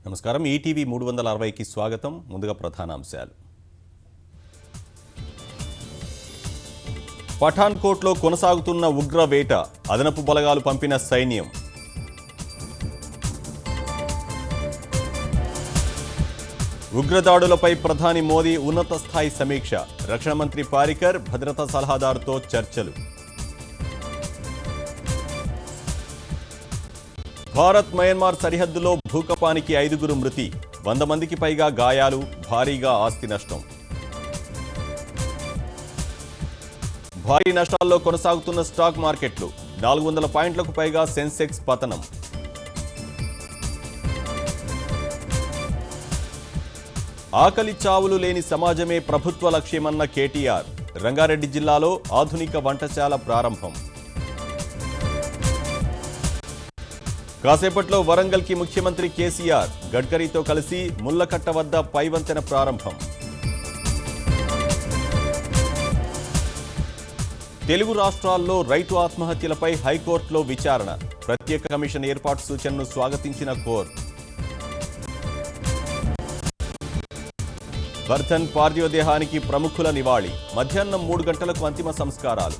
నమస్కారం ఈటీవీ 360కి స్వాగతం. ముందుగా ప్రధానాంశాలు. పఠాన్కోట్లో కొనసాగుతున్న ఉగ్ర వేట, అదనపు బలగాలు పంపిన సైన్యం. ఉగ్రదాడులపై ప్రధాని మోదీ ఉన్నత స్థాయి సమీక్ష, రక్షణ మంత్రి పారికర్ భద్రతా సలహాదారుతో చర్చలు. భారత్ మయన్మార్ సరిహద్దులో భూకంపానికి 5 మృతి, 100 మందికి పైగా గాయాలు, భారీగా ఆస్తి నష్టం. భారీ నష్టాల్లో కొనసాగుతున్న స్టాక్ మార్కెట్లు, 400 పాయింట్లకు పైగా సెన్సెక్స్ పతనం. ఆకలి చావులు లేని సమాజమే ప్రభుత్వ లక్ష్యమన్న కేటీఆర్, రంగారెడ్డి జిల్లాలో ఆధునిక వంటశాల ప్రారంభం. కాసేపట్లో వరంగల్కి ముఖ్యమంత్రి కేసీఆర్, గడ్కరీతో కలిసి ముళ్లకట్ట వద్ద పైవంతెన ప్రారంభం. తెలుగు రాష్ట్రాల్లో రైతు ఆత్మహత్యలపై హైకోర్టులో విచారణ, ప్రత్యేక కమిషన్ ఏర్పాటు సూచనను స్వాగతించిన కోర్టు. వర్ధన్ పార్థివ దేహానికి ప్రముఖుల నివాళి, మధ్యాహ్నం 3 గంటలకు అంతిమ సంస్కారాలు.